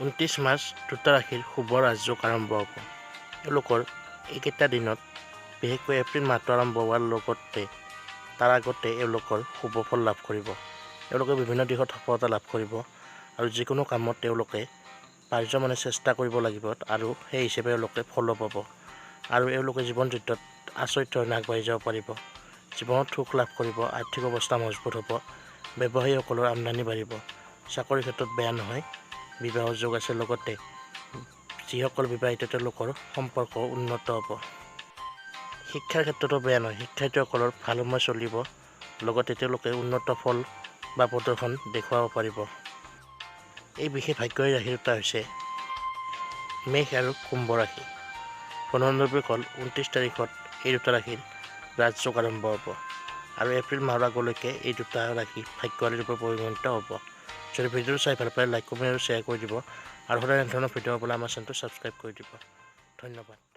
29 March দুটা ৰাশিৰ শুভ ৰাজযোগ আৰম্ভ হ'ব। এওঁলোকৰ এইকেইটা দিনত বিশেষকৈ এপ্ৰিল মাহটো আৰম্ভ হোৱাৰ লগতে তাৰ আগতে এওঁলোকৰ শুভ ফল লাভ কৰিব। এওঁলোকে বিভিন্ন দিশত সফলতা লাভ কৰিব আৰু যিকোনো কামত তেওঁলোকে পাৰ্যমানে চেষ্টা কৰিব লাগিব আৰু সেই হিচাপে এওঁলোকে ফলো পাব আৰু এওঁলোকে জীৱন যুদ্ধত আচৰিত ধৰণে আগবাঢ়ি যাব পাৰিব। জীৱনত সুখ লাভ কৰিব, আৰ্থিক অৱস্থা মজবুত হ'ব, ব্যৱসায়ীসকলৰ আমদানি বাঢ়িব, চাকৰিৰ ক্ষেত্ৰত বেয়া নহয়, বিবাহৰ যোগ আছে, লগতে যিসকল বিবাহিত তেওঁলোকৰ সম্পৰ্ক উন্নত হ'ব। শিক্ষাৰ ক্ষেত্ৰতো বেয়া নহয়, শিক্ষাৰ্থীসকলৰ ভাল সময় চলিব, লগতে তেওঁলোকে উন্নত ফল বা প্ৰদৰ্শন দেখুৱাব পাৰিব। এই বিশেষ ভাগ্যশালী ৰাশি দুটা হৈছে মেষ আৰু কুম্ভ ৰাশি। বন্ধুবান্ধৱীসকল 29 তাৰিখত এই দুটা ৰাশিৰ ৰাজযোগ আৰম্ভ হ'ব আৰু এপ্ৰিল মাহৰ আগলৈকে এই দুটা ৰাশি ভাগ্যশালী ৰূপে পৰিগণিত হ'ব। যদি ভিডিঅ'টো চাই ভাল পায় লাইক, কমেণ্ট আৰু শ্বেয়াৰ কৰি দিব আৰু সদায় এনেধৰণৰ ভিডিঅ' পাবলৈ আমাৰ চেনেলটো ছাবস্ক্ৰাইব কৰি দিব। ধন্যবাদ।